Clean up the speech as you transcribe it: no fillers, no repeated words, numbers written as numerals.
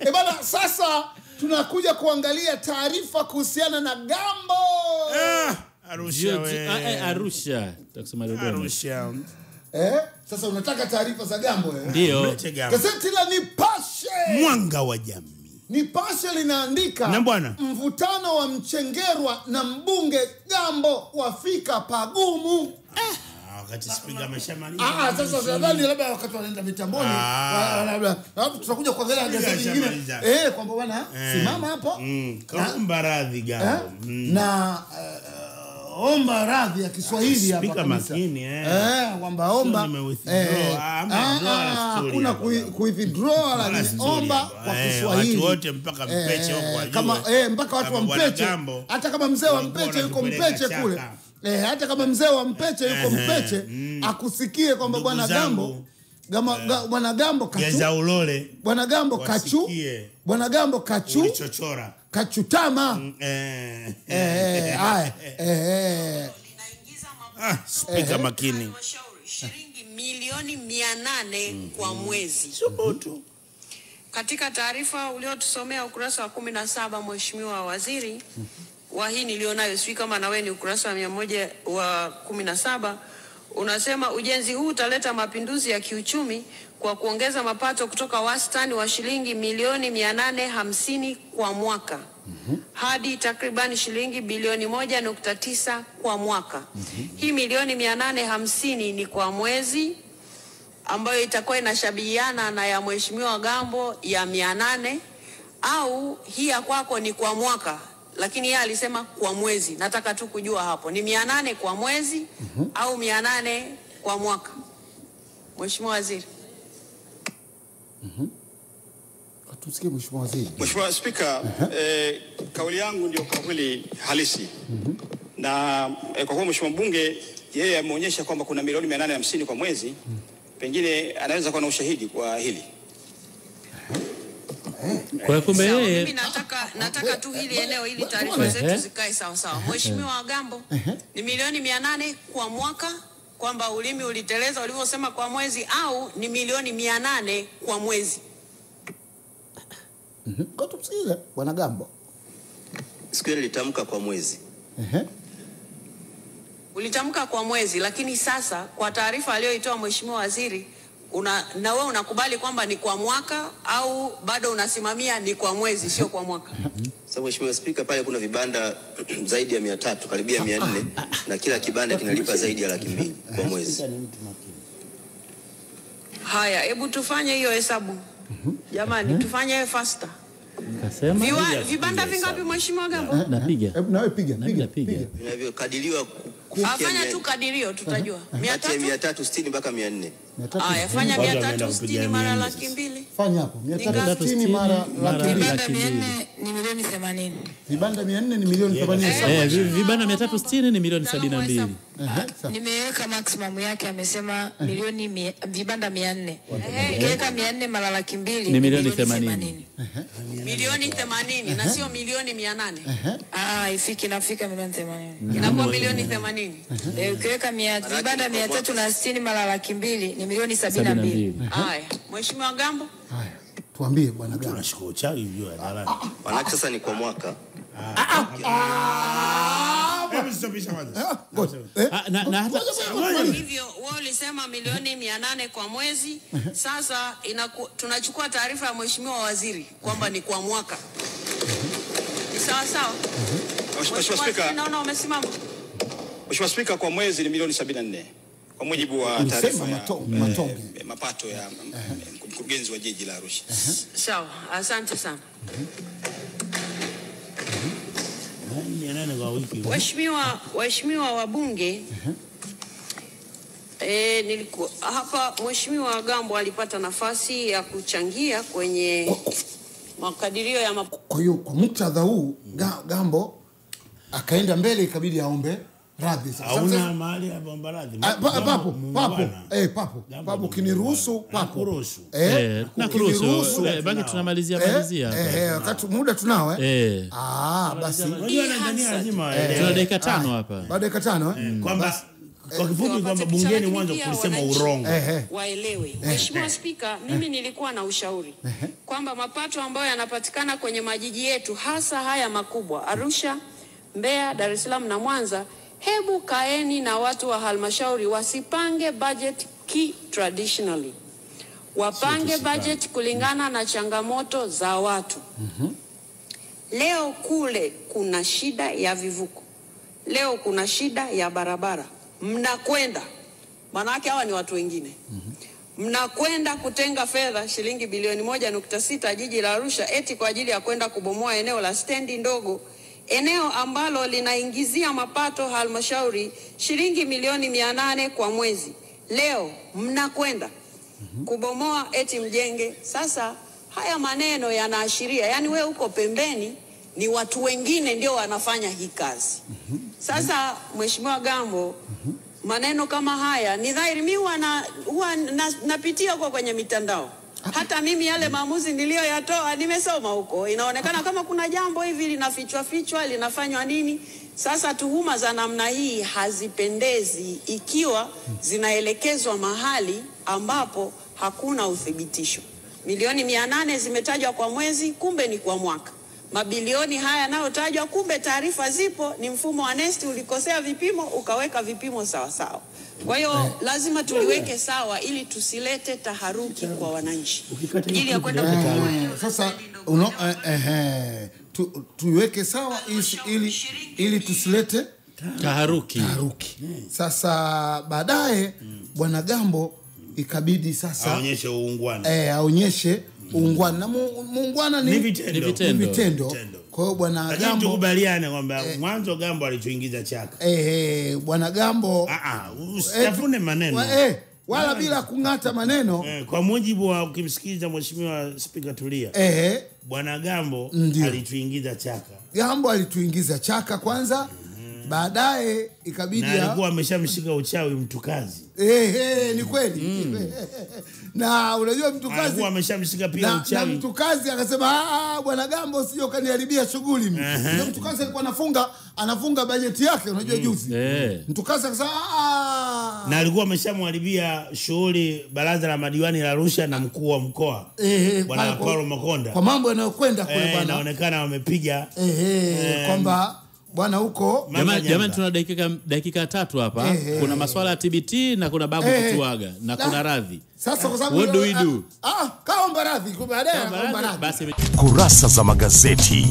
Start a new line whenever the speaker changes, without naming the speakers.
Bana, sasa tunakuja kuangalia taarifa kuhusiana na Gambo.
Arusha. Tutasema
Arusha.
Sasa unataka taarifa za Gambo
Ndio.
Gazeti la Nipashe.
Mwanga wa jamii.
Nipashe linaandika mvutano wa Mchengerwa na mbunge Gambo wafika pagumu.
Wakati speaker ameshamaliza.
Sasa nadhani labda wakati wanaenda mitamboni labda tutakuja kuangalia gazeti lingine kwamba bwana simama hapo.
Kaomba radhi Gambo.
Na omba radhi ya Kiswahili hapa kabisa. Kwamba omba hakuna kuwithdraw la omba kwa Kiswahili.
Watu wote mpaka Mpeche huko wajue.
Kama mpaka watu wa Mpeche, hata kama mzee wa Mpeche yuko Mpeche kule. Hata kama mzee wa Mpeche yuko Mpeche akusikie kwamba bwana Gambo bwana Gambo
Geza ulole.
Bwana Gambo kachu. Bwana Gambo kachu.
Ulichochora.
Kachutama.
Speaker makini.
Shilingi milioni 800 kwa mwezi.
Subutu.
Katika taarifa uliotusomea ukurasa wa 17 Mheshimiwa Waziri, wa hii nilionayo sio kama na wewe ni ukurasa wa 117, unasema ujenzi huu utaleta mapinduzi ya kiuchumi kwa kuongeza mapato kutoka wastani wa shilingi milioni 850 kwa mwaka hadi takriban shilingi bilioni 1.9 kwa mwaka. Hii milioni 850 ni kwa mwezi, ambayo itakuwa inashabihiana na ya Mheshimiwa Gambo ya 800, au hii ya kwako ni kwa mwaka, lakini yeye alisema kwa mwezi. Nataka tu kujua hapo ni 800 kwa mwezi au 800 kwa mwaka. Mheshimiwa Waziri.
Tusikie Mheshimiwa Waziri.
Mheshimiwa Spika, kauli yangu ndio kauli halisi. Na kwa kuwa Mheshimiwa Mbunge yeye ameonyesha kwamba kuna milioni 850 kwa mwezi, pengine anaweza kuwa na ushahidi kwa hili.
Kwa kumbe yeye
mimi nataka tu hili eneo ili taarifa zetu zikae sawa sawa. Mheshimiwa Gambo ni milioni 800 kwa mwaka, kwamba ulimi uliteleza ulivyosema kwa mwezi, au ni milioni 800 kwa mwezi?
Kwa tumsikize bwana Gambo.
Siku ile litamka kwa mwezi.
Ulitamka kwa mwezi, lakini sasa kwa taarifa aliyoitoa Mheshimiwa Waziri, na wewe unakubali kwamba ni kwa mwaka, au bado unasimamia ni kwa mwezi sio kwa mwaka?
Sasa Mheshimiwa Spika, pale kuna vibanda zaidi ya 300 karibia 400 na kila kibanda kinalipa zaidi ya 200,000 kwa mwezi.
Haya, hebu tufanye hiyo hesabu. Jamani, tufanye faster.
Kasema
vibanda vingapi Mheshimiwa Gambo?
Napiga.
Hebu nawe piga.
Vinavyokadiriwa
Afanya tu kadirio tutajua.
360 mpaka 400.
Haya, fanya 360 mara 200,000.
Fanya hapo. 360 mara
200 ni milioni 80.
Vibanda 400 ni milioni 80.
Vibanda 360 ni milioni 72.
Nimeweka maximum yake, amesema milioni vibanda 400. Nikiweka 400 mara 200,000
ni milioni 80.
Milioni 80 na sio milioni 800. Ifiki nafika milioni 80. Inakuwa milioni 80. Ukiweka vibanda 360 mara 200,000 ni milioni 72. Haya, Mheshimiwa Gambo.
Haya, tuambie bwana Gambo.
Tunashukuru chao hivyo dalali.
Maana sasa ni kwa mwaka.
Hebu stopisha kwanza.
Na hata
hivyo wewe ulisema milioni 800 kwa mwezi. Sasa tunachukua taarifa ya Mheshimiwa Waziri kwamba ni kwa mwaka. Ni sawa sawa?
Mheshimiwa Spika,
naona umesimama.
Mheshimiwa Spika, kwa mwezi ni milioni 74. Kwa mujibu wa taarifa ya mapato ya mkurugenzi wa jiji la Arusha.
Sawa, asante sana. Waheshimiwa wabunge, nilikuwa hapa. Mheshimiwa Gambo alipata nafasi ya kuchangia kwenye makadirio ya
kwa hiyo kwa muktadha huu Gambo akaenda mbele, ikabidi aombe radhi. Sasa
hauna mahali hapo omba radhi.
Papo kiniruhusu papo.
Nakuruhusu. Baki tunamalizia
wakati muda tunao basi.
Unajua Tanzania lazima
tuna dakika 5 hapa.
Baada ya dakika 5
kwamba Kwa kifupi kwamba bungeni mwanzo kulisema urongo.
Waelewe. Mheshimiwa Spika, mimi nilikuwa na ushauri kwamba mapato ambayo yanapatikana kwenye majiji yetu hasa haya makubwa Arusha, Mbeya, Dar es Salaam na Mwanza, hebu kaeni na watu wa halmashauri wasipange budget traditionally. Wapange budget kulingana na changamoto za watu. Leo kule kuna shida ya vivuko. Leo kuna shida ya barabara. Mnakwenda, manake hawa ni watu wengine. Mnakwenda kutenga fedha shilingi bilioni 1.6 jiji la Arusha eti kwa ajili ya kwenda kubomoa eneo la stendi ndogo. Eneo ambalo linaingizia mapato halmashauri shilingi milioni 800 kwa mwezi. Leo mnakwenda kubomoa eti mjenge. Sasa haya maneno yanaashiria, yani wewe uko pembeni, ni watu wengine ndio wanafanya hii kazi. Sasa Mheshimiwa Gambo, maneno kama haya ni dhahiri, mimi huwa napitia huko kwenye mitandao. Hata mimi yale maamuzi niliyoyatoa nimesoma huko. Inaonekana kama kuna jambo hivi linafichwa linafanywa nini. Sasa tuhuma za namna hii hazipendezi ikiwa zinaelekezwa mahali ambapo hakuna uthibitisho. Milioni 800 zimetajwa kwa mwezi, kumbe ni kwa mwaka. Mabilioni haya yanayotajwa, kumbe taarifa zipo, ni mfumo wa NeST ulikosea vipimo ukaweka vipimo sawa sawa. Kwa hiyo lazima tuliweke sawa ili tusilete taharuki kwa wananchi. Ili ya kwenda
sasa tuiweke sawa ili tusilete
taharuki.
Sasa baadaye Bwana Gambo ikabidi sasa
aonyeshe uungwana.
Aonyeshe uungwana. Na muungwana ni vitendo. Kwa hiyo Bwana Gambo
tukubaliane kwamba mwanzo Gambo alituingiza chaka.
Bwana Gambo
usitafune maneno.
Wala bila kungata maneno.
Kwa mujibu wa ukimsikiza Mheshimiwa Spika Tulia. Bwana Gambo alituingiza chaka.
Gambo alituingiza chaka kwanza. Baadaye ikabidi
alikuwa ameshamshika uchawi mtukazi.
Ni kweli. Na unajua mtukazi
alikuwa ameshamshika pia uchawi.
Na mtukazi akasema Bwana Gambo sio kaniharibia shughuli mimi. Ndio mtukazi alikuwa anafunga bajeti yake unajua juzi. Mtukazi akasema
na alikuwa ameshamharibia shughuli baraza la madiwani la Arusha na mkuu wa mkoa Bwana Paulo Makonda.
Kwa mambo yanayokwenda kule bwana.
Inaonekana wamepiga
kwamba bwana huko
jamani tuna dakika 3 hapa. Kuna masuala ya TBT na kuna babu kutuaga na kuna radhi.
Sasa kwa sababu
what do we do?
Kaomba radhi baadaye.
Basi
kurasa za magazeti.